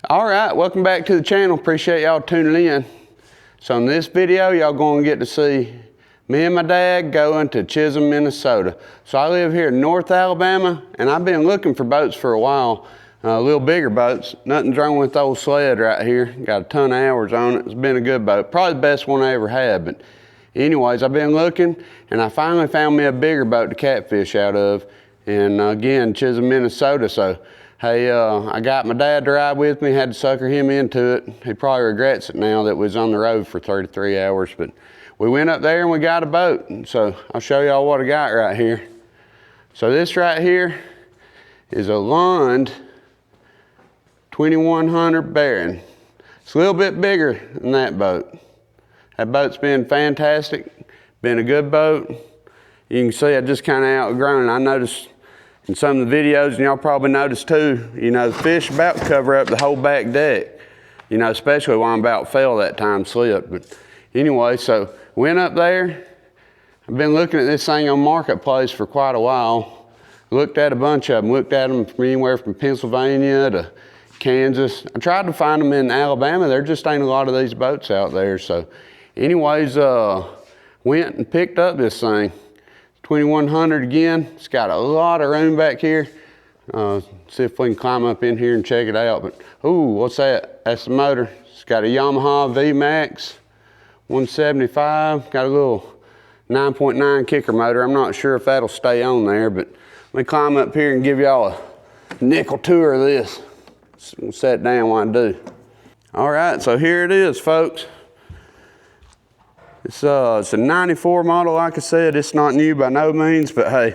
All right, welcome back to the channel. Appreciate y'all tuning in. So in this video, y'all gonna get to see me and my dad going to Chisholm, Minnesota. So I live here in North Alabama, and I've been looking for boats for a while. A little bigger boats. Nothing's wrong with the old sled right here. Got a ton of hours on it. It's been a good boat. Probably the best one I ever had. But anyways, I've been looking, and I finally found me a bigger boat to catfish out of. And again, Chisholm, Minnesota. So hey, I got my dad to ride with me, had to sucker him into it. He probably regrets it now that we was on the road for 33 hours, but we went up there and we got a boat. And so I'll show y'all what I got right here. So this right here is a Lund 2100 Baron. It's a little bit bigger than that boat. That boat's been fantastic, been a good boat. You can see I just kind of outgrown it. I noticed in some of the videos, and y'all probably noticed too, you know, the fish about to cover up the whole back deck. You know, especially when I about fell that time, slipped. But anyway, so went up there. I've been looking at this thing on Marketplace for quite a while. Looked at a bunch of them. Looked at them from anywhere from Pennsylvania to Kansas. I tried to find them in Alabama. There just ain't a lot of these boats out there. So anyways, went and picked up this thing. 2100 again. It's got a lot of room back here. See if we can climb up in here and check it out. But ooh, what's that? That's the motor. It's got a Yamaha VMAX 175. Got a little 9.9 kicker motor. I'm not sure if that'll stay on there, but let me climb up here and give y'all a nickel tour of this. We'll set down while I do. All right, so here it is, folks. It's a 94 model, like I said. It's not new by no means, but hey,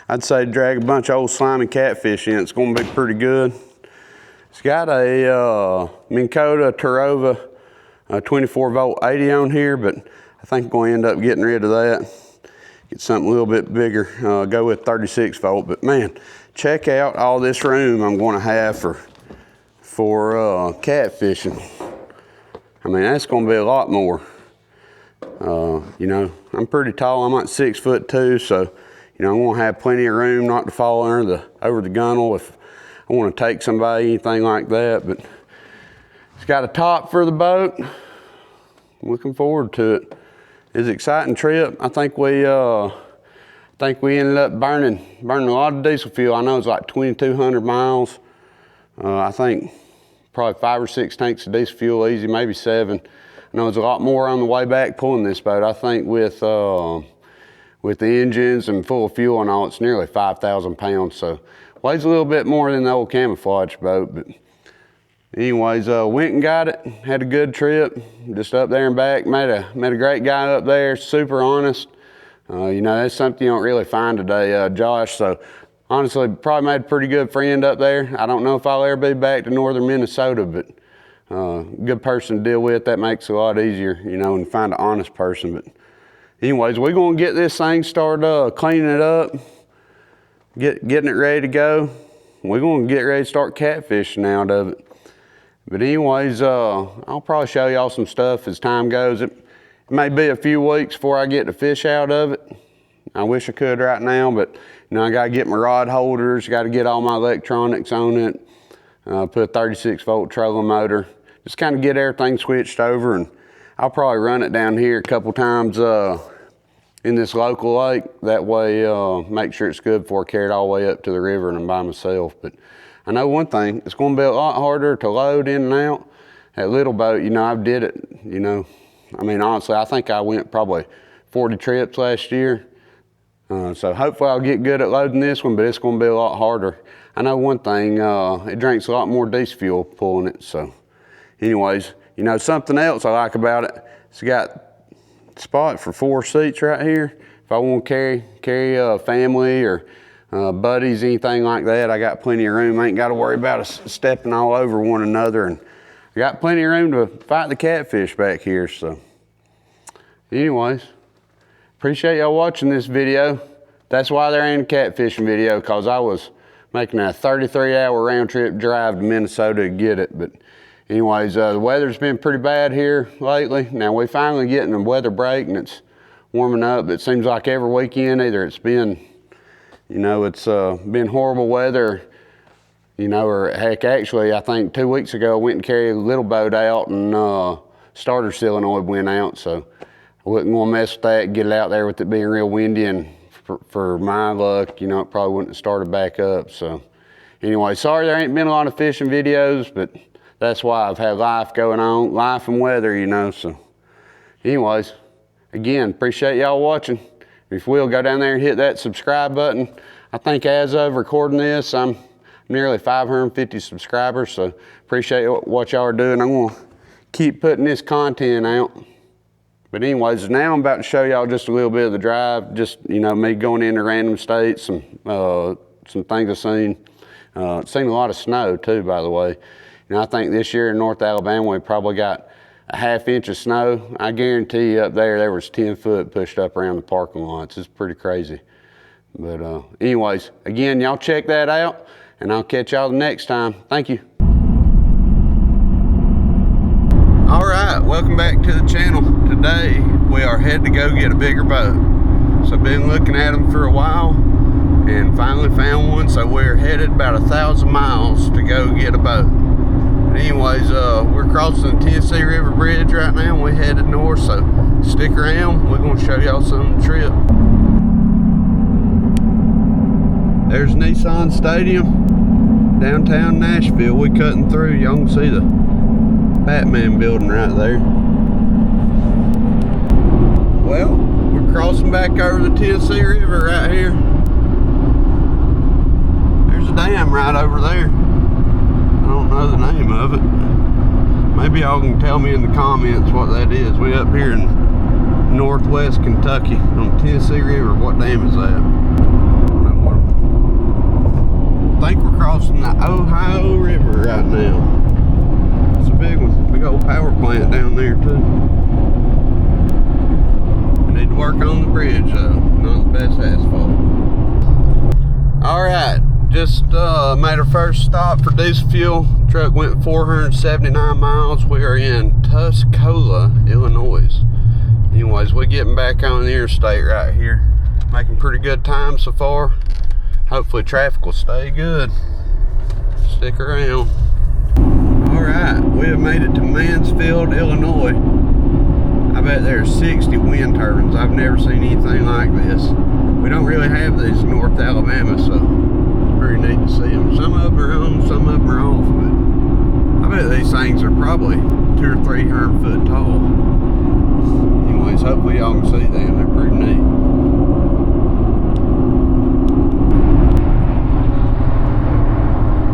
I'd say drag a bunch of old slimy catfish in. It's gonna be pretty good. It's got a Minn Kota Terova 24 volt 80 on here, but I think I'm gonna end up getting rid of that. Get something a little bit bigger, go with 36 volt. But man, check out all this room I'm gonna have for catfishing. I mean, that's gonna be a lot more. You know, I'm pretty tall. I'm like 6'2", so you know, I'm gonna have plenty of room not to fall over the gunnel if I want to take somebody, anything like that. But it's got a top for the boat. I'm looking forward to it. It's an exciting trip. I think we ended up burning a lot of diesel fuel. I know it's like 2,200 miles. I think probably 5 or 6 tanks of diesel fuel easy, maybe 7. I know there's a lot more on the way back pulling this boat. I think with the engines and full of fuel and all, it's nearly 5,000 pounds. So weighs a little bit more than the old camouflage boat. But anyways, went and got it. Had a good trip, just up there and back. Met a great guy up there, super honest. You know, that's something you don't really find today, Josh. So honestly, probably made a pretty good friend up there. I don't know if I'll ever be back to northern Minnesota, but good person to deal with. That makes it a lot easier, you know, and find an honest person. But anyways, we're gonna get this thing started cleaning it up, getting it ready to go. We're gonna get ready to start catfishing out of it. But anyways, I'll probably show y'all some stuff as time goes. It may be a few weeks before I get the fish out of it. I wish I could right now, but you know, I gotta get my rod holders, gotta get all my electronics on it, put a 36 volt trolling motor. Just kind of get everything switched over, and I'll probably run it down here a couple times in this local lake. That way, make sure it's good before I carry it all the way up to the river and I'm by myself. But I know one thing, it's going to be a lot harder to load in and out. That little boat, you know, I did it, you know. I mean, honestly, I think I went probably 40 trips last year. So hopefully I'll get good at loading this one, but it's going to be a lot harder. I know one thing, it drinks a lot more diesel fuel pulling it, so. Anyways, you know, something else I like about it, it's got a spot for 4 seats right here. If I want to carry a family or buddies, anything like that, I got plenty of room. I ain't got to worry about us stepping all over one another, and I got plenty of room to fight the catfish back here. So anyways, appreciate y'all watching this video. That's why there ain't a catfishing video, because I was making a 33-hour round trip drive to Minnesota to get it. But anyways, the weather's been pretty bad here lately. Now we're finally getting a weather break and it's warming up. It seems like every weekend either it's been, you know, it's been horrible weather. you know, or heck, actually, I think 2 weeks ago, I went and carried a little boat out and starter solenoid went out, so I wasn't gonna mess with that, get it out there with it being real windy, and for my luck, you know, it probably wouldn't have started back up. So anyway, sorry there ain't been a lot of fishing videos, but that's why I've had life going on, life and weather, you know. So anyways, again, appreciate y'all watching. If you will, go down there and hit that subscribe button. I think as of recording this, I'm nearly 550 subscribers, so appreciate what y'all are doing. I'm gonna keep putting this content out. But anyways, now I'm about to show y'all just a little bit of the drive, just, you know, me going into random states, some things I've seen. Seen a lot of snow too, by the way. You know, I think this year in North Alabama, we probably got a ½ inch of snow. I guarantee you up there was 10 foot pushed up around the parking lots. It's pretty crazy. But anyways, again, y'all check that out, and I'll catch y'all the next time. Thank you. All right, welcome back to the channel. Today, we are headed to go get a bigger boat. So I've been looking at them for a while and finally found one. So we're headed about 1,000 miles to go get a boat. But anyways, we're crossing the Tennessee River Bridge right now, and we're headed north. So stick around, we're gonna show y'all some of the trip. There's Nissan Stadium, downtown Nashville. We cutting through, y'all can see the Batman building right there. Well, we're crossing back over the Tennessee River right here. There's a dam right over there. I don't know the name of it. Maybe y'all can tell me in the comments what that is. We up here in northwest Kentucky on the Tennessee River. What dam is that? I think we're crossing the Ohio River right now. It's a big one, big old power plant down there too. We need to work on the bridge though, not the best asphalt. All right, just made our first stop for diesel fuel. Truck went 479 miles. We are in Tuscola, Illinois. Anyways, we're getting back on the interstate right here. Making pretty good time so far. Hopefully traffic will stay good. Stick around. All right, we have made it to Mansfield, Illinois. I bet there's 60 wind turbines. I've never seen anything like this. We don't really have these in North Alabama, so it's pretty neat to see them. Some of them are on, some of them are off, but I bet these things are probably 200 or 300 foot tall. Anyways, hopefully y'all can see them. They're pretty neat.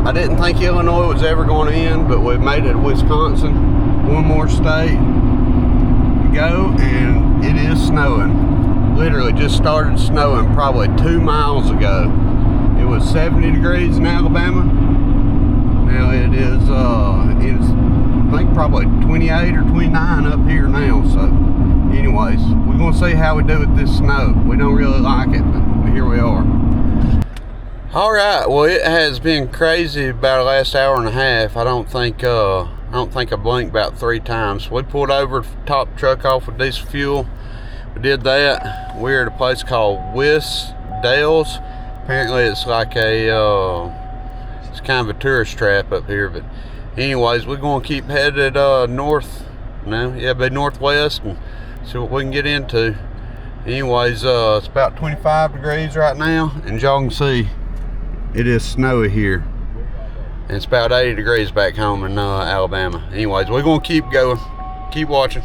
I didn't think Illinois was ever going to end, but we've made it to Wisconsin. One more state to go, and it is snowing. Literally just started snowing probably 2 miles ago. It was 70 degrees in Alabama. Now it is, I think probably 28 or 29 up here now. So anyways, we're going to see how we do with this snow. We don't really like it, but here we are. All right, well, it has been crazy about the last hour and a half. I don't think I blinked about 3 times. We pulled over, topped the truck off with diesel fuel. We did that. We're at a place called Dales. Apparently it's like it's kind of a tourist trap up here. But anyways, we're gonna keep headed northwest and see what we can get into. Anyways, it's about 25 degrees right now, and y'all can see it is snowy here. And it's about 80 degrees back home in Alabama. Anyways, we're gonna keep going. Keep watching.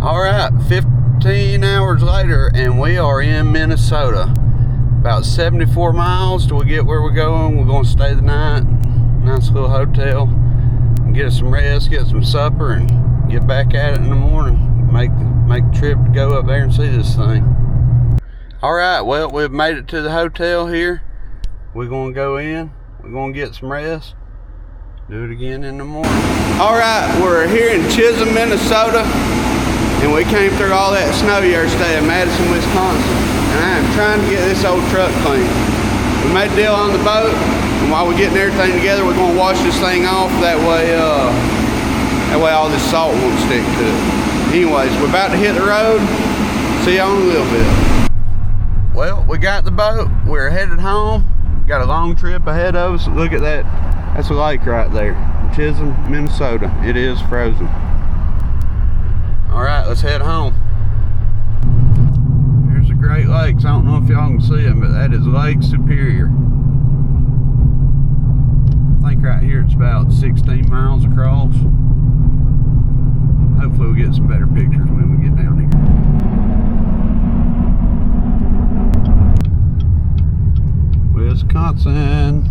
All right, 15 hours later, and we are in Minnesota. About 74 miles till we get where we're going. We're gonna stay the night. Nice little hotel. Get us some rest, get some supper, and get back at it in the morning. Make the trip to go up there and see this thing. All right, well, we've made it to the hotel here. We're gonna go in, we're gonna get some rest, do it again in the morning. All right, we're here in Chisholm, Minnesota, and we came through all that snow yesterday in Madison, Wisconsin, and I am trying to get this old truck clean. We made a deal on the boat, and while we're getting everything together, we're gonna wash this thing off. That way That way all this salt won't stick to it. Anyways, we're about to hit the road. See y'all in a little bit. Well, we got the boat. We're headed home. Got a long trip ahead of us. Look at that. That's a lake right there. Chisholm, Minnesota. It is frozen. All right, let's head home. Here's the Great Lakes. I don't know if y'all can see them, but that is Lake Superior. I think right here it's about 16 miles across. Hopefully we'll get some better pictures when we get down here. Wisconsin.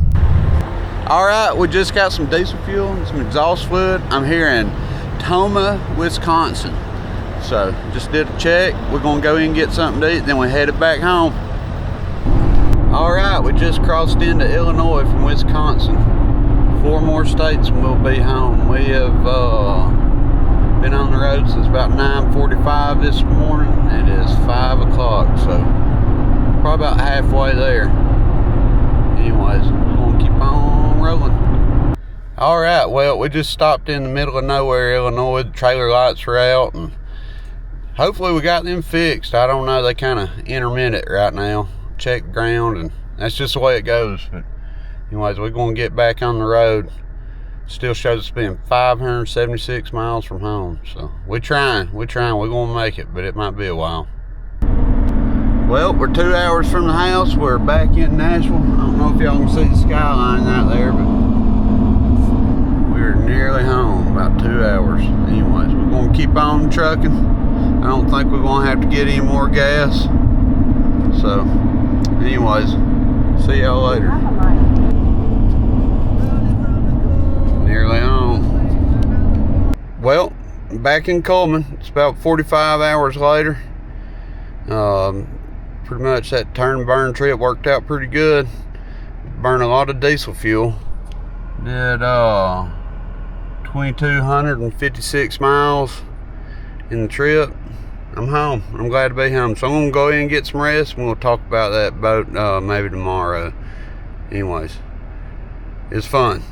All right, we just got some diesel fuel and some exhaust fluid. I'm here in Tomah, Wisconsin. So just did a check. We're gonna go in and get something to eat, then we headed back home. All right, we just crossed into Illinois from Wisconsin. 4 more states and we'll be home. We have been on the road since about 9:45 this morning. It is 5 o'clock, so probably about halfway there. Anyways, we're gonna keep on rolling. All right, well, we just stopped in the middle of nowhere, Illinois. The trailer lights were out, and hopefully we got them fixed. I don't know, they kind of intermittent right now. Check the ground, and that's just the way it goes. But anyways, we're gonna get back on the road. Still shows us being 576 miles from home. So we're trying, we're gonna make it, but it might be a while. Well, we're 2 hours from the house. We're back in Nashville. I don't know if y'all can see the skyline out there, but we're nearly home, about 2 hours. Anyways, we're gonna keep on trucking. I don't think we're gonna have to get any more gas. So, anyways, see y'all later. Nearly home. Well, back in Coleman. It's about 45 hours later. Pretty much that turn and burn trip worked out pretty good. Burned a lot of diesel fuel. Did 2,256 miles in the trip. I'm home. I'm glad to be home. So I'm gonna go in and get some rest, and we'll talk about that boat maybe tomorrow. Anyways, it's fun.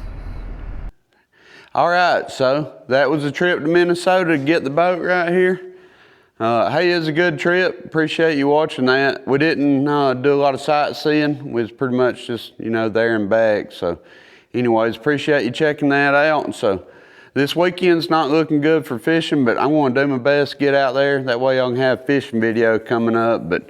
All right, so that was a trip to Minnesota to get the boat right here. Hey, it was a good trip. Appreciate you watching that. We didn't do a lot of sightseeing. We was pretty much just, you know, there and back. So anyways, appreciate you checking that out. So this weekend's not looking good for fishing, but I'm going to do my best to get out there. That way I can have fishing video coming up. But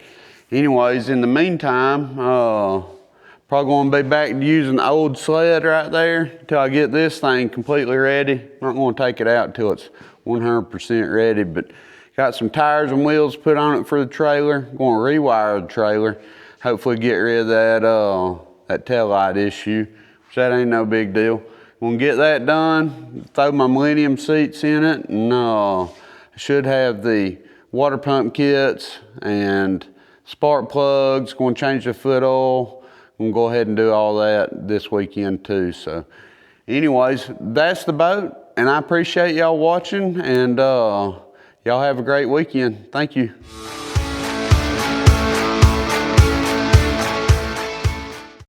anyways, in the meantime, probably going to be back to using the old sled right there until I get this thing completely ready. I'm not going to take it out until it's 100% ready, but got some tires and wheels put on it for the trailer. Going to rewire the trailer. Hopefully get rid of that tail light issue, which that ain't no big deal. Gonna get that done, throw my Millennium seats in it, and I should have the water pump kits and spark plugs. Gonna change the foot oil. Gonna go ahead and do all that this weekend too. So anyways, that's the boat, and I appreciate y'all watching, and y'all have a great weekend. Thank you.